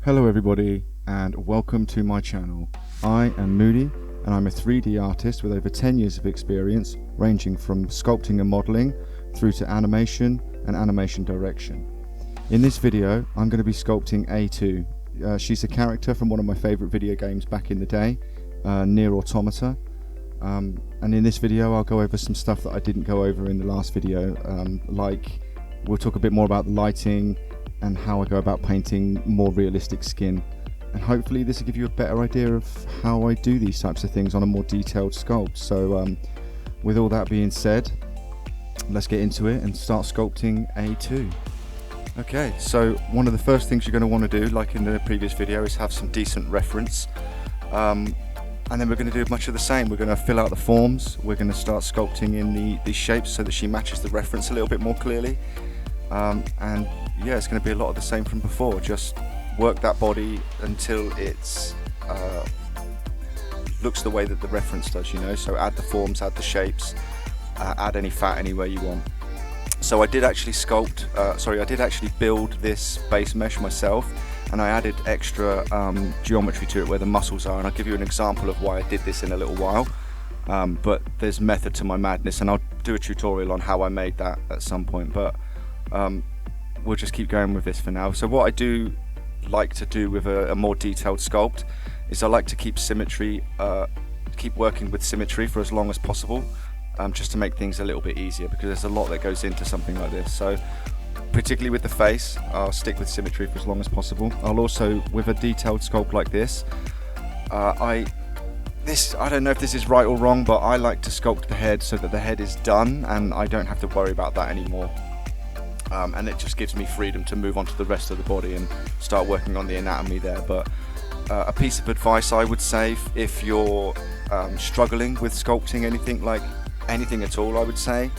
Hello everybody and welcome to my channel. I am Moody and I'm a 3D artist with over 10 years of experience ranging from sculpting and modeling through to animation and animation direction. In this video I'm going to be sculpting A2. She's a character from one of my favourite video games back in the day, A2-NIER Automata. And in this video I'll go over some stuff that I didn't go over in the last video, like we'll talk a bit more about the lighting and how I go about painting more realistic skin, and hopefully this will give you a better idea of how I do these types of things on a more detailed sculpt. So with all that being said, let's get into it and start sculpting A2. Okay, so one of the first things you're going to want to do, like in the previous video, is have some decent reference, and then we're going to do much of the same. We're going to fill out the forms, we're going to start sculpting in these shapes so that she matches the reference a little bit more clearly, and yeah, it's going to be a lot of the same from before. Just work that body until it's looks the way that the reference does, you know. So add the forms, add the shapes, add any fat anywhere you want. So I did actually I did actually build this base mesh myself, and I added extra geometry to it where the muscles are, and I'll give you an example of why I did this in a little while. But there's method to my madness, and I'll do a tutorial on how I made that at some point, but we'll just keep going with this for now. So what I do like to do with a more detailed sculpt is I like to keep symmetry, keep working with symmetry for as long as possible, just to make things a little bit easier, because there's a lot that goes into something like this. So particularly with the face, I'll stick with symmetry for as long as possible. I'll also, with a detailed sculpt like this, I don't know if this is right or wrong, but I like to sculpt the head so that the head is done and I don't have to worry about that anymore. And it just gives me freedom to move on to the rest of the body and start working on the anatomy there. But a piece of advice I would say, if you're struggling with sculpting anything at all, I would say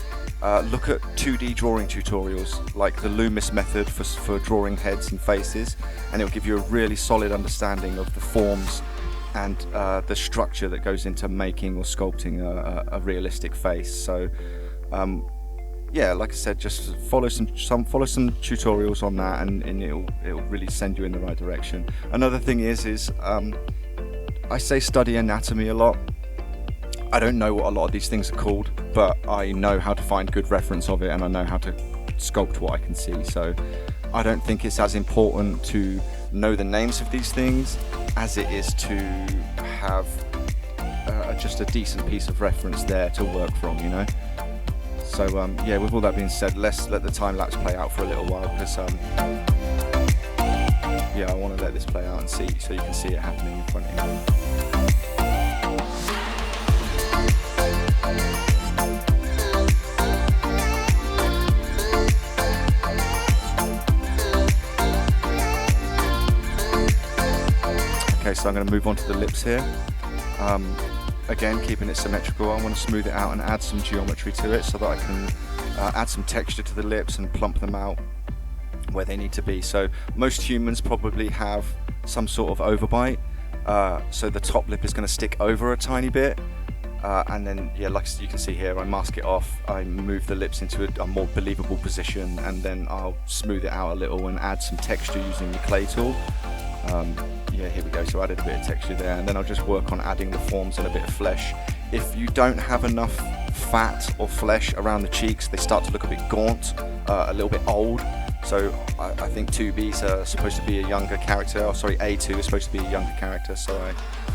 look at 2D drawing tutorials like the Loomis method for drawing heads and faces, and it'll give you a really solid understanding of the forms and the structure that goes into making or sculpting a realistic face. So yeah, like I said, just follow some tutorials on that, and it'll really send you in the right direction. Another thing is I say study anatomy a lot. I don't know what a lot of these things are called, but I know how to find good reference of it, and I know how to sculpt what I can see. So I don't think it's as important to know the names of these things as it is to have just a decent piece of reference there to work from, you know. So yeah, with all that being said, let's let the time lapse play out for a little while, because yeah, I want to let this play out and see, so you can see it happening in front of you. Okay, so I'm going to move on to the lips here. Again, keeping it symmetrical, I want to smooth it out and add some geometry to it so that I can add some texture to the lips and plump them out where they need to be. So most humans probably have some sort of overbite, so the top lip is going to stick over a tiny bit, and then yeah, like you can see here, I mask it off, I move the lips into a more believable position, and then I'll smooth it out a little and add some texture using the clay tool. Yeah, here we go, so I added a bit of texture there, and then I'll just work on adding the forms and a bit of flesh. If you don't have enough fat or flesh around the cheeks, they start to look a bit gaunt, a little bit old. So I think 2B's are supposed to be a younger character, or sorry, A2 is supposed to be a younger character, so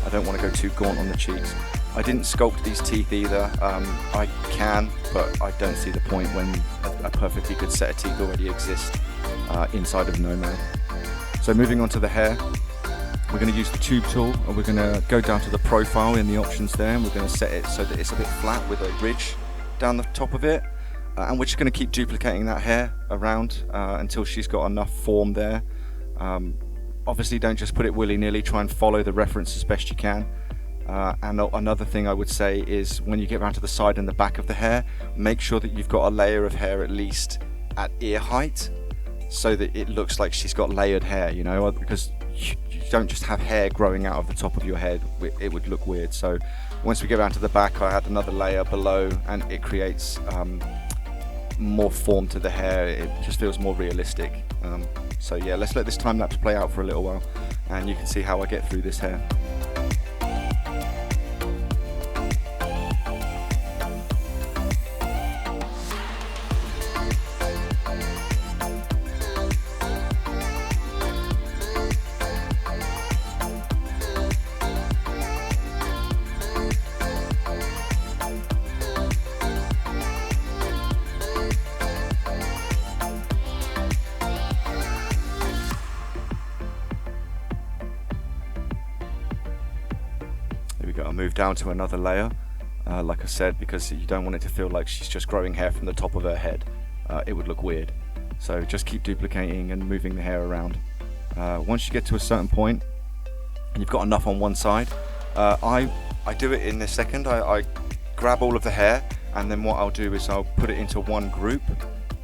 I don't want to go too gaunt on the cheeks. I didn't sculpt these teeth either. I can, but I don't see the point when a perfectly good set of teeth already exist inside of Nomad. So moving on to the hair, we're going to use the tube tool, and we're going to go down to the profile in the options there, and we're going to set it so that it's a bit flat with a ridge down the top of it, and we're just going to keep duplicating that hair around until she's got enough form there. Obviously don't just put it willy-nilly, try and follow the reference as best you can. And another thing I would say is, when you get around to the side and the back of the hair, make sure that you've got a layer of hair at least at ear height, so that it looks like she's got layered hair, you know, because you don't just have hair growing out of the top of your head, it would look weird. So once we get around to the back, I add another layer below, and it creates more form to the hair. It just feels more realistic. So yeah, let's let this time lapse play out for a little while, and you can see how I get through this hair. I'll move down to another layer, like I said, because you don't want it to feel like she's just growing hair from the top of her head. It would look weird. So just keep duplicating and moving the hair around. Once you get to a certain point and you've got enough on one side, I do it in a second. I grab all of the hair, and then what I'll do is I'll put it into one group,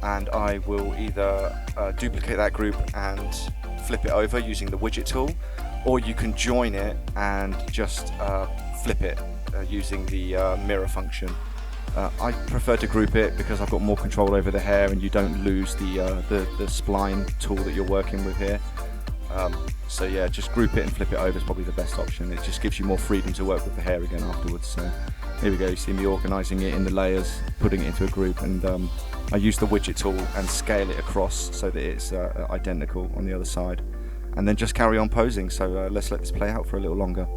and I will either duplicate that group and flip it over using the widget tool, or you can join it and just flip it using the mirror function. I prefer to group it because I've got more control over the hair, and you don't lose the spline tool that you're working with here. So yeah, just group it and flip it over is probably the best option. It just gives you more freedom to work with the hair again afterwards. So here we go, you see me organising it in the layers, putting it into a group, and I use the widget tool and scale it across so that it's identical on the other side. And then just carry on posing. So let's let this play out for a little longer.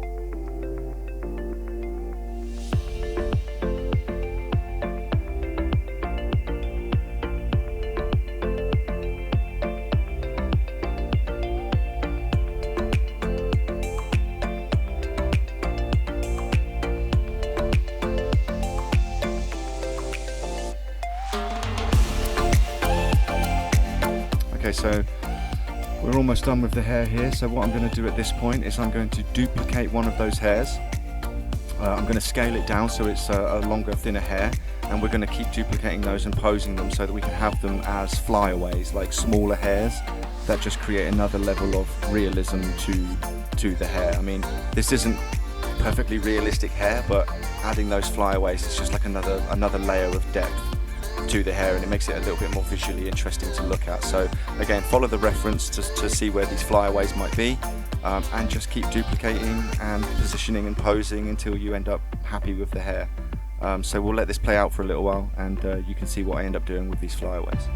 Okay, so we're almost done with the hair here, so what I'm going to do at this point is I'm going to duplicate one of those hairs. I'm going to scale it down so it's a longer, thinner hair, and we're going to keep duplicating those and posing them so that we can have them as flyaways, like smaller hairs that just create another level of realism to the hair. I mean, this isn't perfectly realistic hair, but adding those flyaways is just like another layer of depth to the hair, and it makes it a little bit more visually interesting to look at. So again, follow the reference to see where these flyaways might be, and just keep duplicating and positioning and posing until you end up happy with the hair. So we'll let this play out for a little while, and you can see what I end up doing with these flyaways.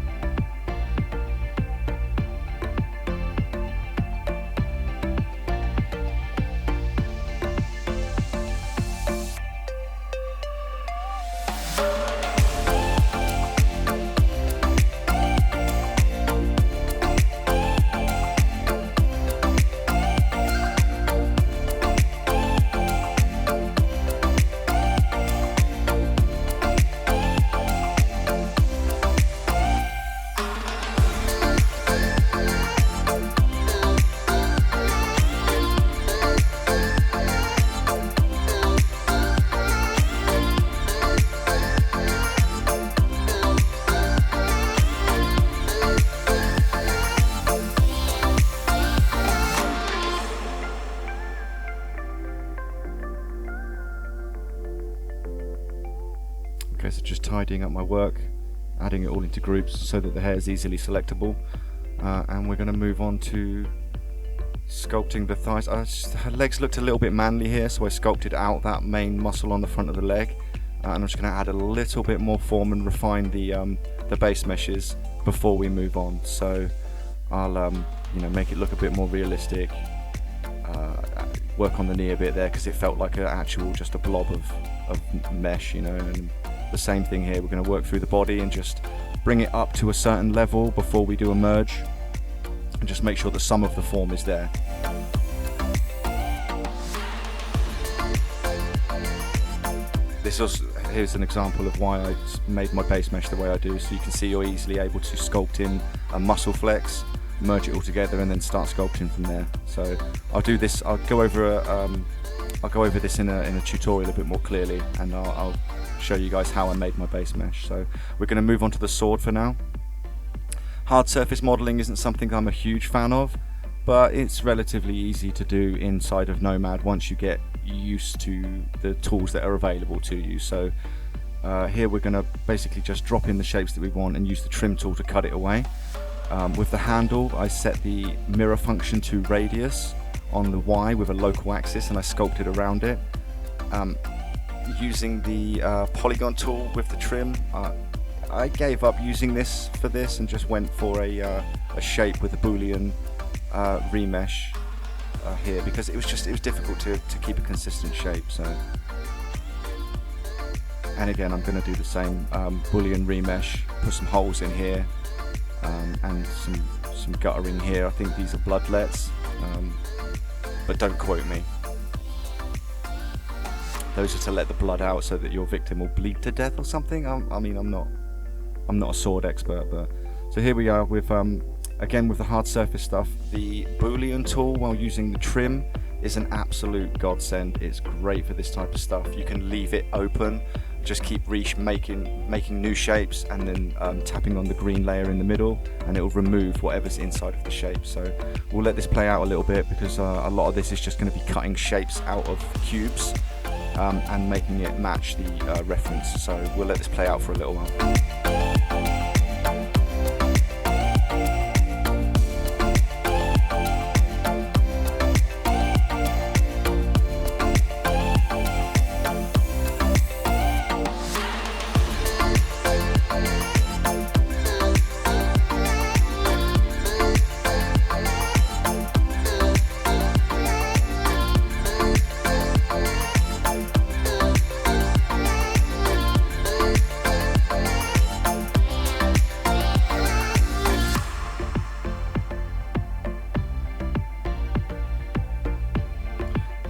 Okay, so just tidying up my work, adding it all into groups so that the hair is easily selectable, and we're going to move on to sculpting the thighs. Her legs looked a little bit manly here, so I sculpted out that main muscle on the front of the leg, and I'm just going to add a little bit more form and refine the base meshes before we move on. So I'll make it look a bit more realistic, work on the knee a bit there because it felt like just a blob of mesh, and the same thing here. We're going to work through the body and just bring it up to a certain level before we do a merge, and just make sure that some of the form is there. Here's an example of why I made my base mesh the way I do, so you can see you're easily able to sculpt in a muscle flex, merge it all together, and then start sculpting from there. So I'll do this. I'll go over this in a tutorial a bit more clearly, and I'll show you guys how I made my base mesh. So we're going to move on to the sword for now. Hard surface modeling isn't something I'm a huge fan of, but it's relatively easy to do inside of Nomad once you get used to the tools that are available to you. So Here we're going to basically just drop in the shapes that we want and use the trim tool to cut it away. With the handle, I set the mirror function to radius on the Y with a local axis, and I sculpted around it. Using the polygon tool with the trim, I gave up using this for this and just went for a shape with a Boolean remesh here, because it was difficult to keep a consistent shape. So, and again, I'm going to do the same Boolean remesh, put some holes in here, and some guttering here. I think these are bloodlets, but don't quote me. Those are to let the blood out so that your victim will bleed to death or something. I mean, I'm not a sword expert, but so here we are with again with the hard surface stuff. The Boolean tool, while using the trim, is an absolute godsend. It's great for this type of stuff. You can leave it open, just keep making new shapes, and then tapping on the green layer in the middle, and it will remove whatever's inside of the shape. So we'll let this play out a little bit, because a lot of this is just going to be cutting shapes out of cubes and making it match the reference. So we'll let this play out for a little while.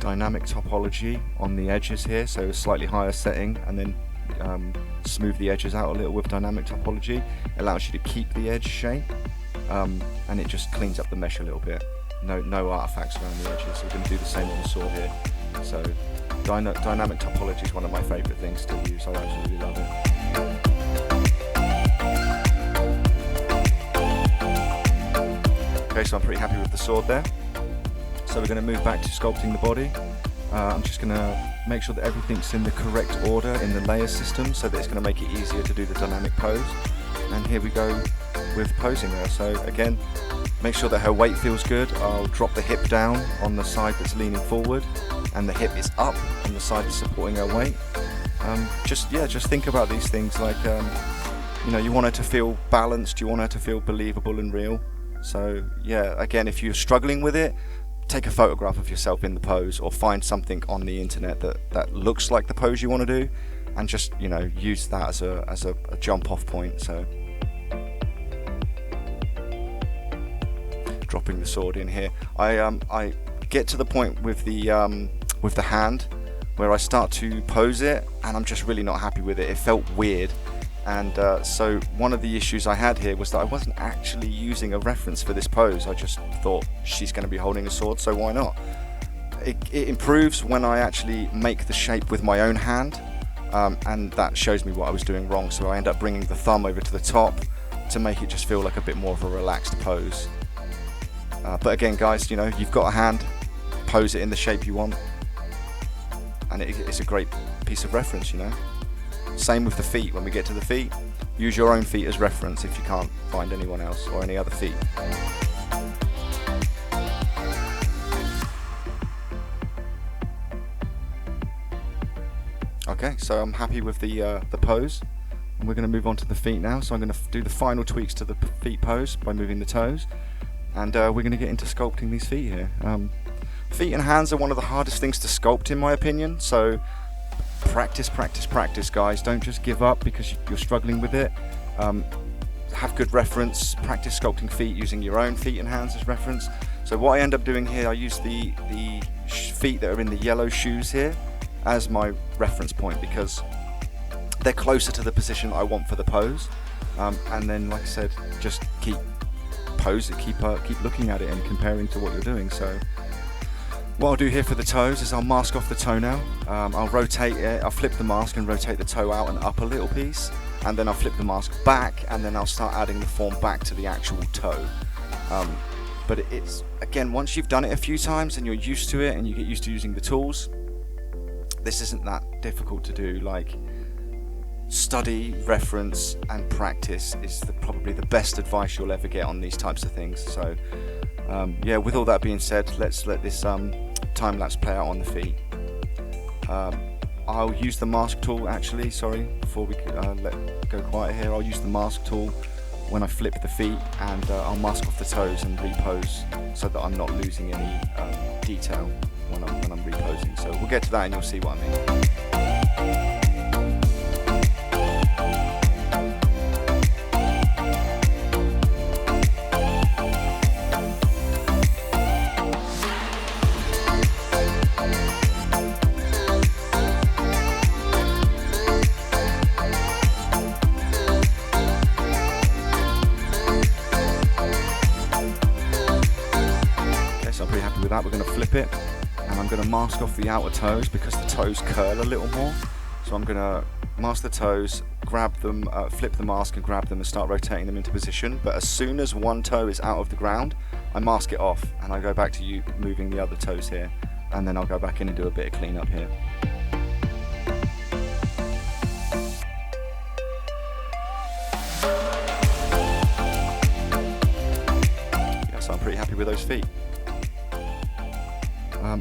Dynamic topology on the edges here, so a slightly higher setting, and then smooth the edges out a little with dynamic topology. It allows you to keep the edge shape, and it just cleans up the mesh a little bit. No artifacts around the edges. So we're going to do the same on the saw here. So dynamic topology is one of my favourite things to use. I absolutely love it. Okay, so I'm pretty happy with the sword there. So we're going to move back to sculpting the body. I'm just going to make sure that everything's in the correct order in the layer system, so that it's going to make it easier to do the dynamic pose. And here we go with posing her. So again, make sure that her weight feels good. I'll drop the hip down on the side that's leaning forward, and the hip is up on the side that's supporting her weight. Just think about these things like, you want her to feel balanced, you want her to feel believable and real. So yeah, again, if you're struggling with it, take a photograph of yourself in the pose, or find something on the internet that looks like the pose you want to do, and just use that as a jump off point. So dropping the sword in here, I get to the point with the hand where I start to pose it, and I'm just really not happy with it. It felt weird. And so one of the issues I had here was that I wasn't actually using a reference for this pose. I just thought she's going to be holding a sword, so why not? It improves when I actually make the shape with my own hand, and that shows me what I was doing wrong. So I end up bringing the thumb over to the top to make it just feel like a bit more of a relaxed pose. But again, guys, you've got a hand, pose it in the shape you want, and it's a great piece of reference, Same with the feet. When we get to the feet, use your own feet as reference if you can't find anyone else or any other feet. Okay, so I'm happy with the pose, and we're going to move on to the feet now. So I'm going to do the final tweaks to the feet pose by moving the toes, and we're going to get into sculpting these feet here. Feet and hands are one of the hardest things to sculpt, in my opinion. So practice, guys. Don't just give up because you're struggling with it. Have good reference. Practice sculpting feet using your own feet and hands as reference. So what I end up doing here, I use the feet that are in the yellow shoes here as my reference point, because they're closer to the position I want for the pose. And then, like I said, just keep posing, keep looking at it and comparing to what you're doing. So what I'll do here for the toes is I'll mask off the toenail. I'll rotate it, I'll flip the mask and rotate the toe out and up a little piece, and then I'll flip the mask back, and then I'll start adding the form back to the actual toe. But it's, again, once you've done it a few times and you're used to it and you get used to using the tools, this isn't that difficult to do. Like, study, reference and practice is probably the best advice you'll ever get on these types of things. So yeah, with all that being said, let's let this time lapse play out on the feet. I'll use the mask tool actually, sorry, before we go quiet here. I'll use the mask tool when I flip the feet, and I'll mask off the toes and repose so that I'm not losing any detail when I'm reposing. So we'll get to that and you'll see what I mean. We're going to flip it, and I'm going to mask off the outer toes because the toes curl a little more. So I'm going to mask the toes, grab them, flip the mask and grab them and start rotating them into position. But as soon as one toe is out of the ground, I mask it off and I go back to moving the other toes here, and then I'll go back in and do a bit of cleanup here. Yeah, so I'm pretty happy with those feet.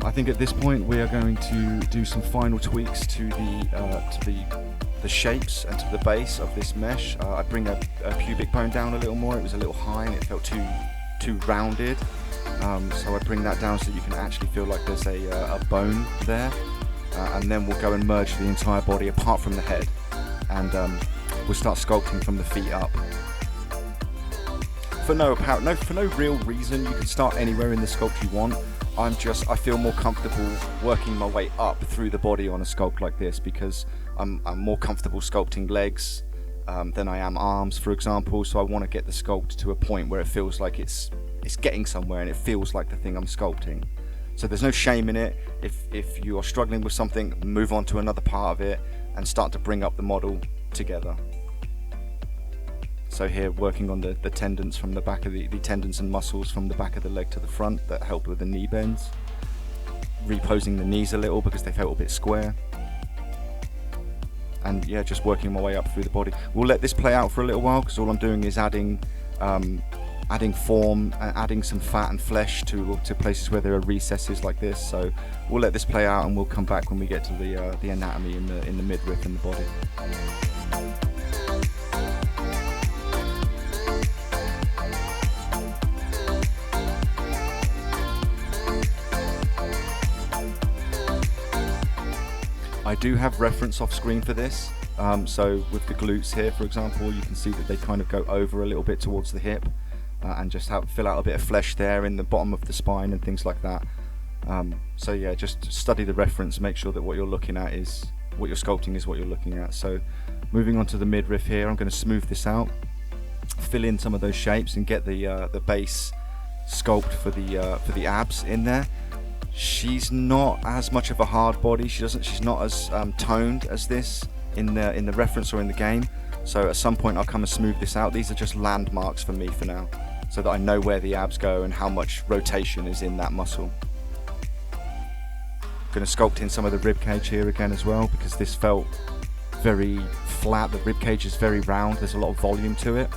I think at this point we are going to do some final tweaks to the shapes and to the base of this mesh. I bring a pubic bone down a little more. It was a little high and it felt too rounded. So I bring that down so you can actually feel like there's a bone there. And then we'll go and merge the entire body apart from the head. And we'll start sculpting from the feet up. For no real reason, you can start anywhere in the sculpt you want. I feel more comfortable working my way up through the body on a sculpt like this because I'm more comfortable sculpting legs than I am arms, for example. So I want to get the sculpt to a point where it feels like it's getting somewhere and it feels like the thing I'm sculpting. So there's no shame in it. If you are struggling with something, move on to another part of it and start to bring up the model together. So here, working on the tendons from the back of the tendons and muscles from the back of the leg to the front that help with the knee bends. Reposing the knees a little because they felt a bit square. And yeah, just working my way up through the body. We'll let this play out for a little while because all I'm doing is adding form, adding some fat and flesh to places where there are recesses like this. So we'll let this play out and we'll come back when we get to the anatomy in the midriff and the body. I do have reference off screen for this, so with the glutes here, for example, you can see that they kind of go over a little bit towards the hip and just fill out a bit of flesh there in the bottom of the spine and things like that. So yeah, just study the reference, make sure that what you're looking at is what you're sculpting is what you're looking at. So moving on to the midriff here, I'm going to smooth this out, fill in some of those shapes and get the base sculpt for the abs in there. She's not as much of a hard body. She's not as toned as this in the reference or in the game. So at some point I'll come and smooth this out. These are just landmarks for me for now, so that I know where the abs go and how much rotation is in that muscle. Going to sculpt in some of the rib cage here again as well because this felt very flat. The rib cage is very round. There's a lot of volume to it.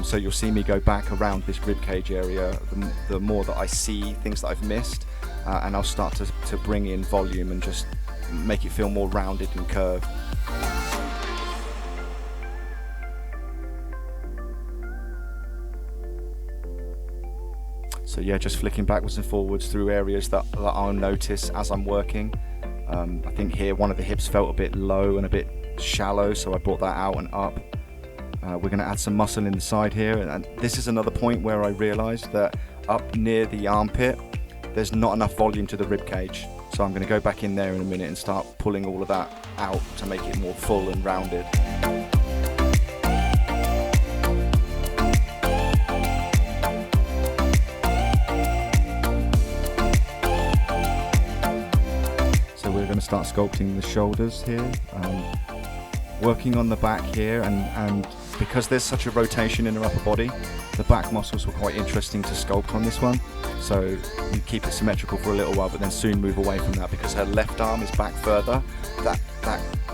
So you'll see me go back around this rib cage area the more that I see things that I've missed. And I'll start to bring in volume and just make it feel more rounded and curved. So yeah, just flicking backwards and forwards through areas that I'll notice as I'm working. I think here one of the hips felt a bit low and a bit shallow, so I brought that out and up. We're going to add some muscle in the side here, and this is another point where I realised that up near the armpit there's not enough volume to the rib cage, so I'm going to go back in there in a minute and start pulling all of that out to make it more full and rounded. So we're going to start sculpting the shoulders here, working on the back here, and because there's such a rotation in her upper body, the back muscles were quite interesting to sculpt on this one. So we keep it symmetrical for a little while, but then soon move away from that because her left arm is back further. That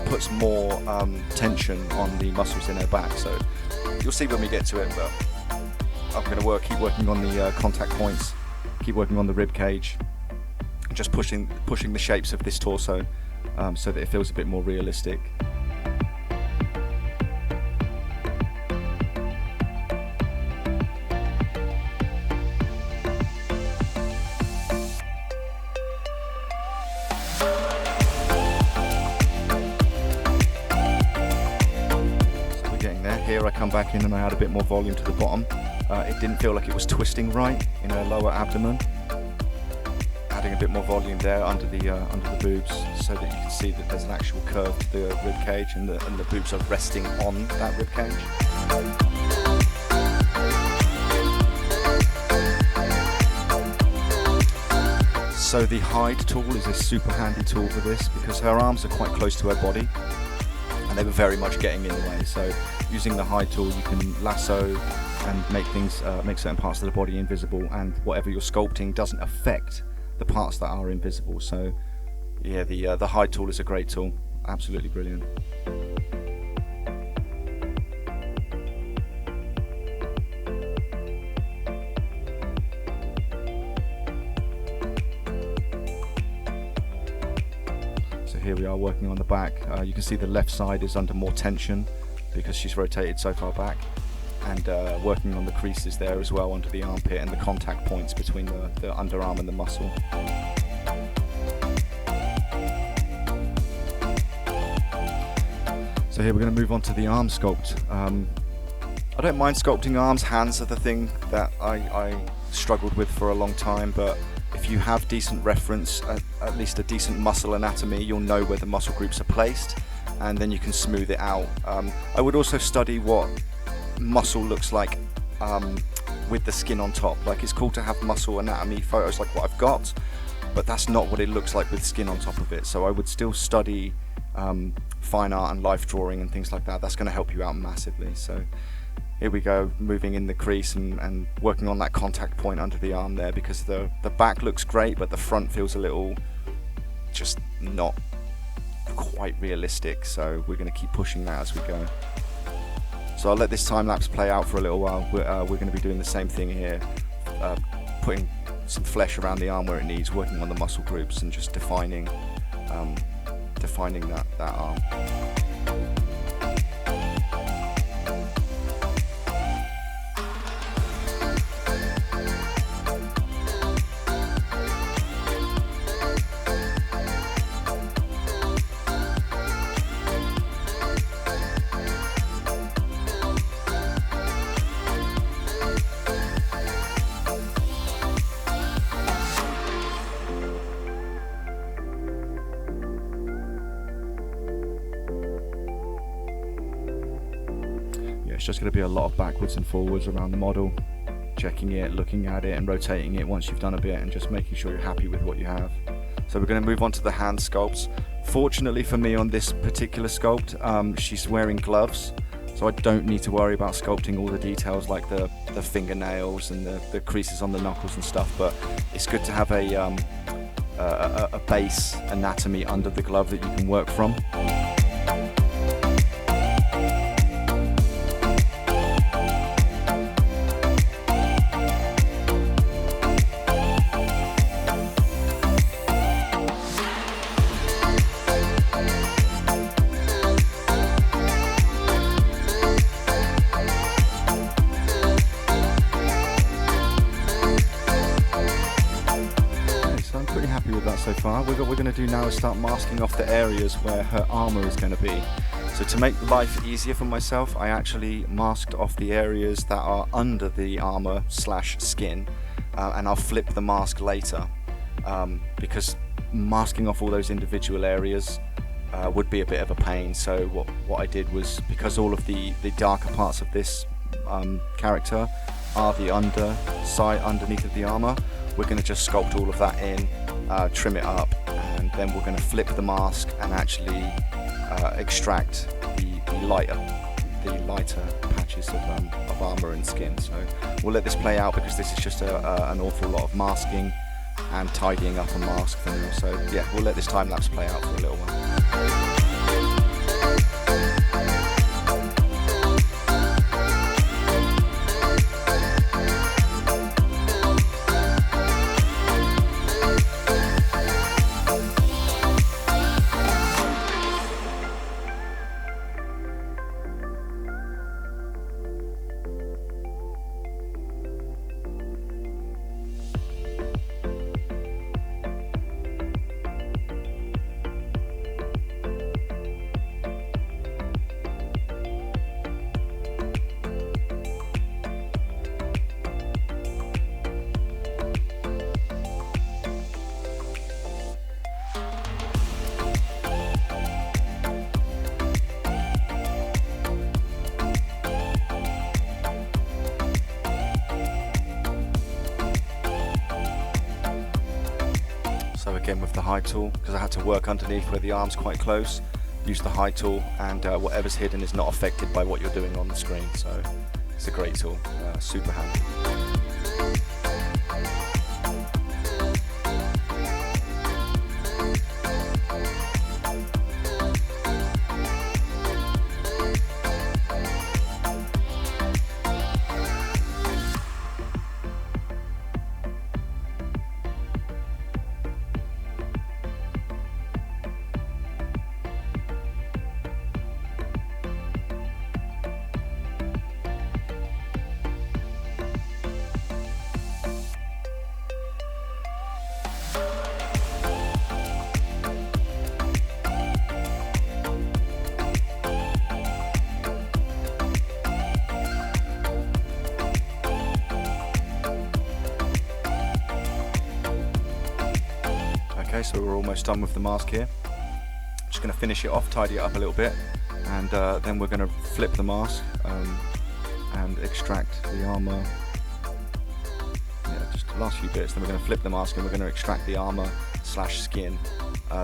puts more tension on the muscles in her back. So you'll see when we get to it, but I'm going to keep working on the contact points, keep working on the rib cage, and just pushing the shapes of this torso so that it feels a bit more realistic. Here I come back in and I add a bit more volume to the bottom. It didn't feel like it was twisting right in her lower abdomen. Adding a bit more volume there under the boobs so that you can see that there's an actual curve to the rib cage, and the boobs are resting on that rib cage. So the hide tool is a super handy tool for this because her arms are quite close to her body and they were very much getting in the way. So using the hide tool, you can lasso and make certain parts of the body invisible, and whatever you're sculpting doesn't affect the parts that are invisible. So yeah, the hide tool is a great tool, absolutely brilliant. So here we are working on the back. You can see the left side is under more tension because she's rotated so far back, and working on the creases there as well under the armpit and the contact points between the underarm and the muscle. So here we're going to move on to the arm sculpt. I don't mind sculpting arms. Hands are the thing that I struggled with for a long time, but if you have decent reference, at least a decent muscle anatomy, you'll know where the muscle groups are placed, and then you can smooth it out. I would also study what muscle looks like with the skin on top. Like, it's cool to have muscle anatomy photos like what I've got, but that's not what it looks like with skin on top of it. So I would still study fine art and life drawing and things like that. That's going to help you out massively. So here we go, moving in the crease and working on that contact point under the arm there, because the back looks great, but the front feels a little just not quite realistic. So we're going to keep pushing that as we go. So I'll let this time lapse play out for a little while. We're going to be doing the same thing here, putting some flesh around the arm where it needs, working on the muscle groups and just defining that arm. It's just going to be a lot of backwards and forwards around the model, checking it, looking at it and rotating it once you've done a bit, and just making sure you're happy with what you have. So we're going to move on to the hand sculpts. Fortunately for me, on this particular sculpt, she's wearing gloves, so I don't need to worry about sculpting all the details like the fingernails and the creases on the knuckles and stuff, but it's good to have a base anatomy under the glove that you can work from. With that so far. What we're going to do now is start masking off the areas where her armor is going to be. So to make life easier for myself, I actually masked off the areas that are under the armor / skin, and I'll flip the mask later, because masking off all those individual areas would be a bit of a pain. So what I did was, because all of the darker parts of this character are the underneath of the armor, we're going to just sculpt all of that in, trim it up, and then we're going to flip the mask and actually extract the lighter patches of armor and skin. So we'll let this play out, because this is just an awful lot of masking and tidying up a mask for now. So yeah, we'll let this time lapse play out for a little while. So again with the hide tool, because I had to work underneath where the arm's quite close, use the hide tool, and whatever's hidden is not affected by what you're doing on the screen. So it's a great tool, super handy. Okay, so we're almost done with the mask here. Just going to finish it off, tidy it up a little bit, and then we're going to flip the mask and extract the armor. Yeah, just the last few bits. Then we're going to flip the mask and we're going to extract the armor / skin,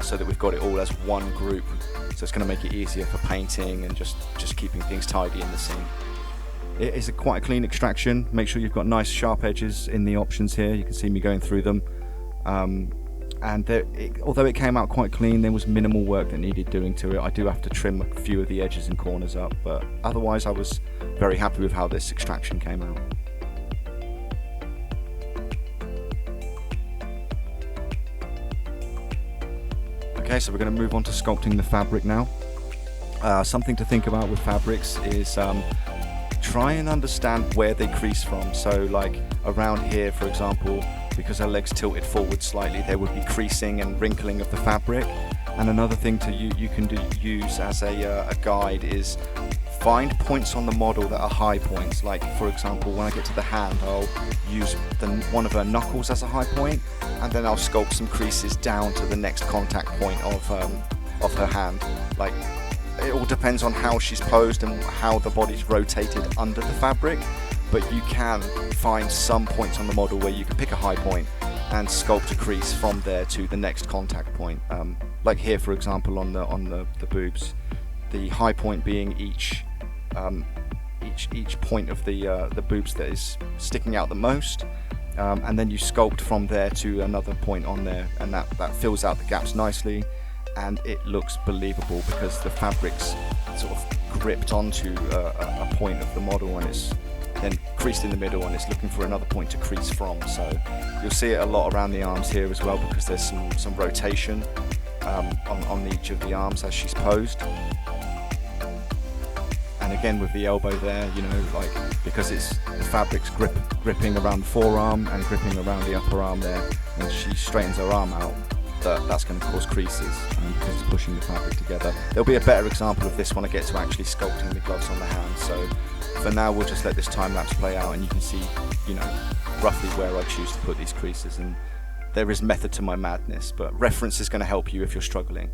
so that we've got it all as one group. So it's going to make it easier for painting and just keeping things tidy in the scene. It is quite a clean extraction. Make sure you've got nice sharp edges in the options here. You can see me going through them. And although it came out quite clean, there was minimal work that needed doing to it. I do have to trim a few of the edges and corners up, but otherwise I was very happy with how this extraction came out. Okay, so we're going to move on to sculpting the fabric now. Something to think about with fabrics is try and understand where they crease from. So like around here, for example, because her legs tilted forward slightly, there would be creasing and wrinkling of the fabric. And another thing to you can use as a guide is find points on the model that are high points. Like for example, when I get to the hand, I'll use one of her knuckles as a high point, and then I'll sculpt some creases down to the next contact point of her hand. Like, it all depends on how she's posed and how the body's rotated under the fabric. But you can find some points on the model where you can pick a high point and sculpt a crease from there to the next contact point. Like here, for example, on the boobs, the high point being each point of the boobs that is sticking out the most, and then you sculpt from there to another point on there, and that fills out the gaps nicely, and it looks believable because the fabric's sort of gripped onto a point of the model, and it's then creased in the middle, and it's looking for another point to crease from. So you'll see it a lot around the arms here as well, because there's some rotation on each of the arms as she's posed. And again with the elbow there, you know, like, because the fabric's gripping around the forearm and gripping around the upper arm there, and she straightens her arm out, that's going to cause creases because it's pushing the fabric together. There'll be a better example of this when I get to actually sculpting the gloves on the hand. So for now, we'll just let this time lapse play out, and you can see, you know, roughly where I choose to put these creases. And there is method to my madness, but reference is going to help you if you're struggling.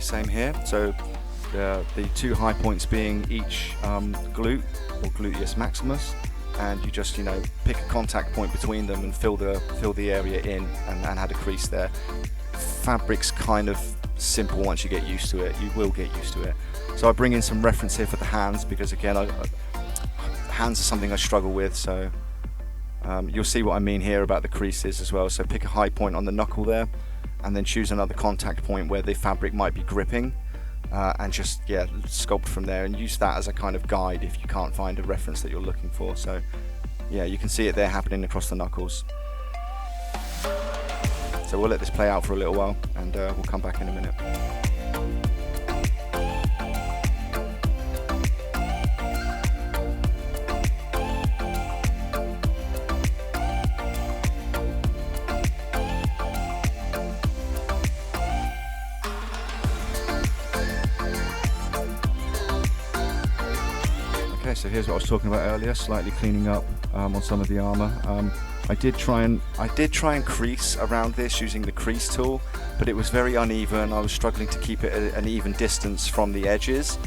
Same here. So the two high points being each glute or gluteus maximus, and you just, you know, pick a contact point between them and fill the area in and add a crease there. Fabric's kind of simple once you get used to it. You will get used to it. So I bring in some reference here for the hands, because again, hands are something I struggle with. So you'll see what I mean here about the creases as well. So pick a high point on the knuckle there, and then choose another contact point where the fabric might be gripping, and just, yeah, sculpt from there, and use that as a kind of guide if you can't find a reference that you're looking for. So yeah, you can see it there happening across the knuckles. So we'll let this play out for a little while, and we'll come back in a minute. Okay, so here's what I was talking about earlier, slightly cleaning up on some of the armor. I did try and crease around this using the crease tool, but it was very uneven. I was struggling to keep it at an even distance from the edges.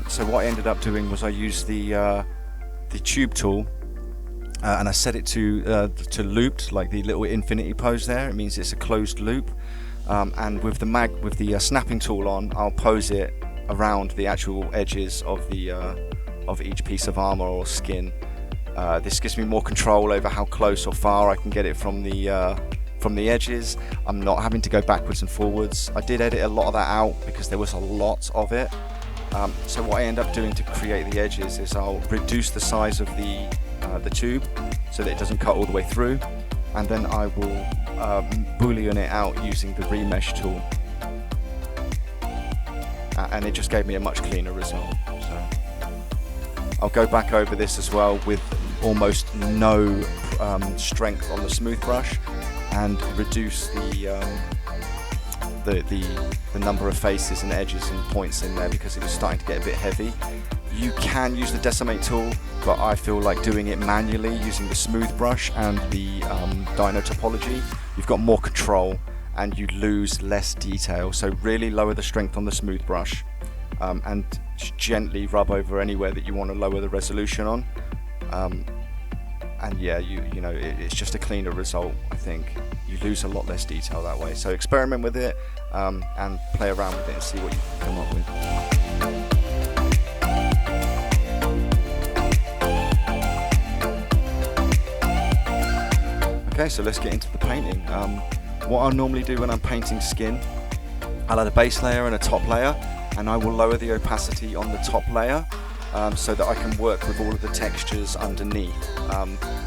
So what I ended up doing was I used the tube tool, and I set it to looped, like the little infinity pose there. It means it's a closed loop. And with the snapping tool on, I'll pose it around the actual edges of the of each piece of armor or skin. This gives me more control over how close or far I can get it from the edges. I'm not having to go backwards and forwards. I did edit a lot of that out because there was a lot of it. So what I end up doing to create the edges is I'll reduce the size of the tube so that it doesn't cut all the way through, and then I will boolean it out using the remesh tool, and it just gave me a much cleaner result. So I'll go back over this as well with almost no strength on the smooth brush, and reduce the number of faces and edges and points in there because it was starting to get a bit heavy. You can use the decimate tool, but I feel like doing it manually using the smooth brush and the dyno topology, you've got more control and you lose less detail. So really lower the strength on the smooth brush, and gently rub over anywhere that you want to lower the resolution on. And yeah, you know, it's just a cleaner result. I think you lose a lot less detail that way. So experiment with it and play around with it and see what you can come up with. Okay, so let's get into the painting. What I'll normally do when I'm painting skin, I'll add a base layer and a top layer, and I will lower the opacity on the top layer so that I can work with all of the textures underneath.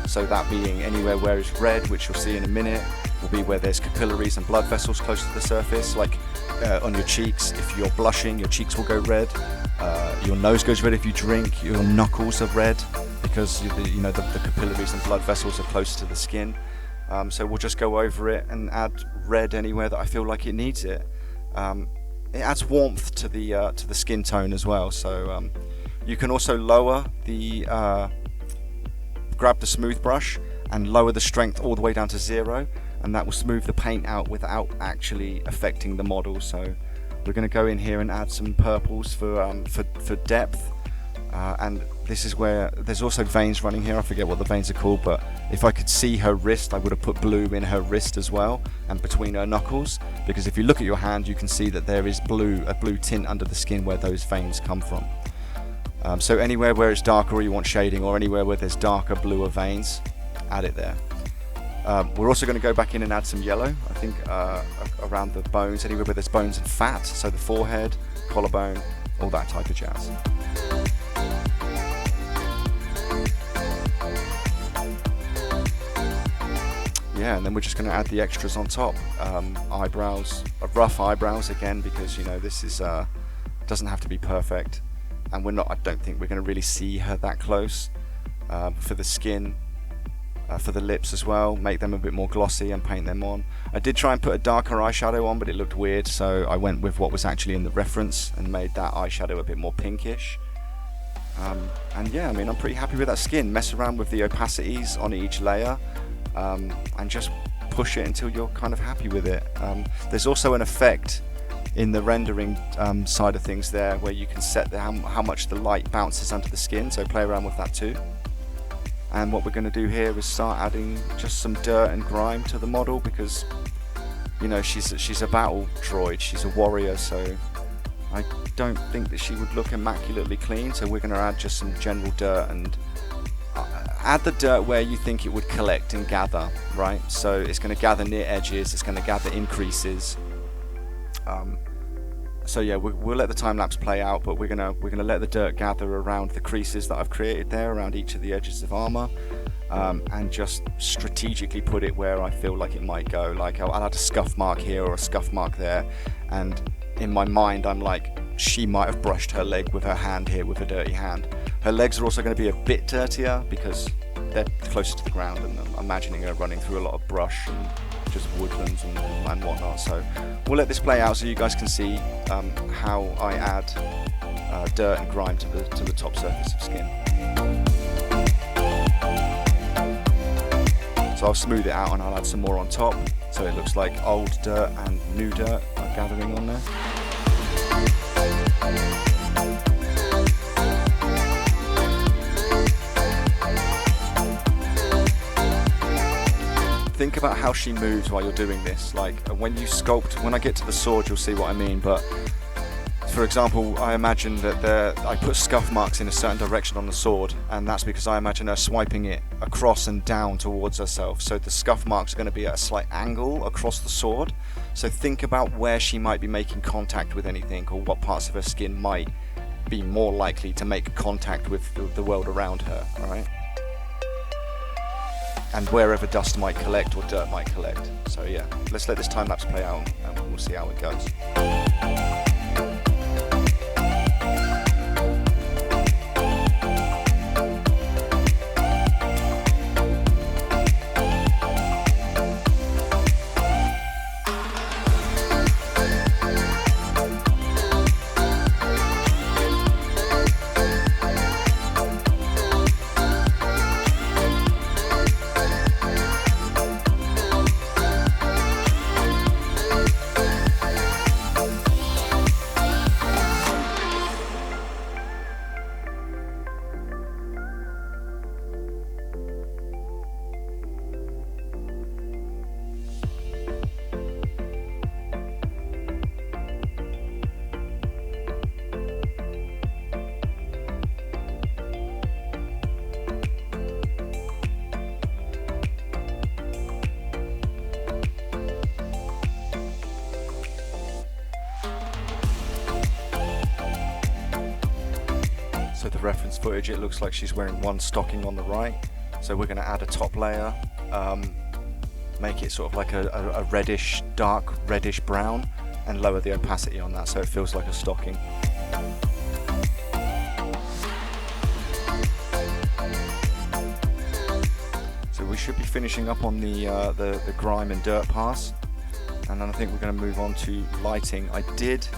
So that being anywhere where it's red, which you'll see in a minute, will be where there's capillaries and blood vessels close to the surface, like on your cheeks. If you're blushing, your cheeks will go red. Your nose goes red if you drink. Your knuckles are red because you know the capillaries and blood vessels are close to the skin. So we'll just go over it and add red anywhere that I feel like it needs it. It adds warmth to the skin tone as well. So you can also lower the grab the smooth brush and lower the strength all the way down to 0, and that will smooth the paint out without actually affecting the model. So we're going to go in here and add some purples for depth. And this is where there's also veins running here. I forget what the veins are called, but if I could see her wrist, I would have put blue in her wrist as well, and between her knuckles, because if you look at your hand, you can see that there is a blue tint under the skin where those veins come from. So anywhere where it's darker or you want shading, or anywhere where there's darker, bluer veins, add it there. We're also going to go back in and add some yellow, I think, around the bones, anywhere where there's bones and fat, so the forehead, collarbone, all that type of jazz. Yeah, and then we're just going to add the extras on top. Eyebrows, rough eyebrows again, because you know this is doesn't have to be perfect, and I don't think we're going to really see her that close. For the skin, for the lips as well, make them a bit more glossy and paint them on. I did try and put a darker eyeshadow on, but it looked weird, so I went with what was actually in the reference and made that eyeshadow a bit more pinkish. And yeah, I mean, I'm pretty happy with that skin. Mess around with the opacities on each layer. And just push it until you're kind of happy with it. There's also an effect in the rendering side of things there, where you can set how much the light bounces onto the skin, so play around with that too. And what we're going to do here is start adding just some dirt and grime to the model, because you know she's a battle droid, she's a warrior, so I don't think that she would look immaculately clean, so we're going to add just some general dirt, and add the dirt where you think it would collect and gather, right? So it's going to gather near edges, it's going to gather in creases. So yeah, we'll let the time lapse play out, but we're gonna let the dirt gather around the creases that I've created there, around each of the edges of armor, and just strategically put it where I feel like it might go. Like I'll add a scuff mark here or a scuff mark there, and in my mind I'm like, she might have brushed her leg with her hand here with a dirty hand. Her legs are also going to be a bit dirtier because they're closer to the ground, and I'm imagining her running through a lot of brush and just woodlands and whatnot. So we'll let this play out so you guys can see how I add dirt and grime to the top surface of skin. So I'll smooth it out and I'll add some more on top, so it looks like old dirt and new dirt are gathering on there. Think about how she moves while you're doing this. Like when you sculpt, when I get to the sword, you'll see what I mean. But for example, I imagine that I put scuff marks in a certain direction on the sword, and that's because I imagine her swiping it across and down towards herself. So the scuff marks are going to be at a slight angle across the sword. So think about where she might be making contact with anything, or what parts of her skin might be more likely to make contact with the world around her, alright? And wherever dust might collect or dirt might collect. So yeah, let's let this time lapse play out and we'll see how it goes. So the reference footage, it looks like she's wearing one stocking on the right. So we're going to add a top layer, make it sort of like a reddish, dark reddish brown, and lower the opacity on that so it feels like a stocking. So we should be finishing up on the grime and dirt pass, and then I think we're going to move on to lighting. I did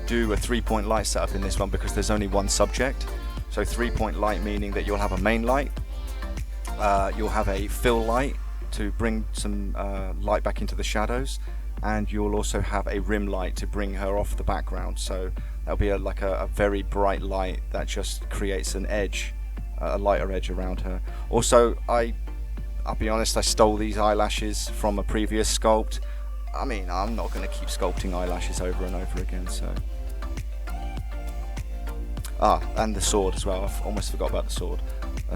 do a 3-point light setup in this one because there's only one subject. So 3-point light meaning that you'll have a main light, you'll have a fill light to bring some light back into the shadows, and you'll also have a rim light to bring her off the background. So that'll be like a very bright light that just creates an edge, a lighter edge around her. Also, I'll be honest, I stole these eyelashes from a previous sculpt. I mean, I'm not going to keep sculpting eyelashes over and over again, so. And the sword as well, I've almost forgot about the sword.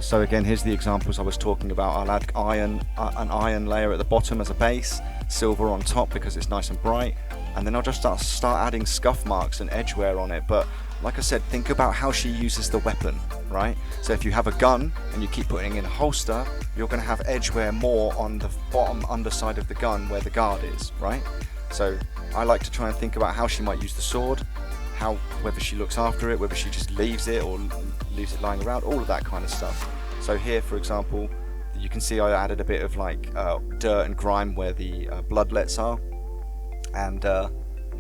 So again, here's the examples I was talking about. I'll add an iron layer at the bottom as a base, silver on top because it's nice and bright, and then I'll just start adding scuff marks and edge wear on it. But like I said, think about how she uses the weapon, right? So if you have a gun and you keep putting it in a holster, you're going to have edge wear more on the bottom underside of the gun where the guard is, right? So I like to try and think about how she might use the sword, whether she looks after it, whether she just leaves it or leaves it lying around, all of that kind of stuff. So here, for example, you can see I added a bit of like dirt and grime where the bloodlets are, and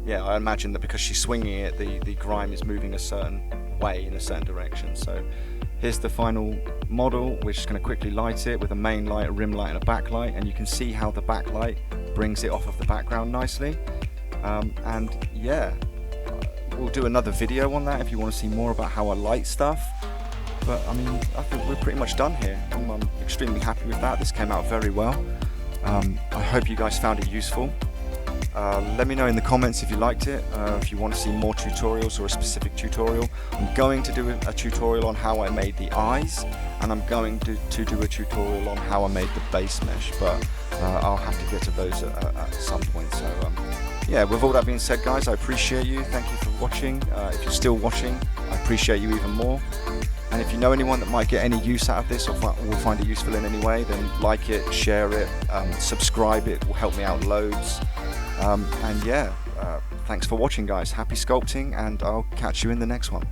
yeah, I imagine that because she's swinging it, the grime is moving a certain way in a certain direction. So here's the final model. We're just going to quickly light it with a main light, a rim light, and a backlight, and you can see how the backlight brings it off of the background nicely. And yeah, we'll do another video on that if you want to see more about how I light stuff. But I mean, I think we're pretty much done here. I'm extremely happy with that. This came out very well. I hope you guys found it useful. Let me know in the comments if you liked it, if you want to see more tutorials or a specific tutorial. I'm going to do a tutorial on how I made the eyes, and I'm going to do a tutorial on how I made the base mesh, but I'll have to get to those at some point. So yeah, with all that being said, guys, I appreciate you. Thank you for watching. If you're still watching, I appreciate you even more. And if you know anyone that might get any use out of this or will find it useful in any way, then like it, share it, subscribe. It will help me out loads. And yeah, thanks for watching, guys. Happy sculpting, and I'll catch you in the next one.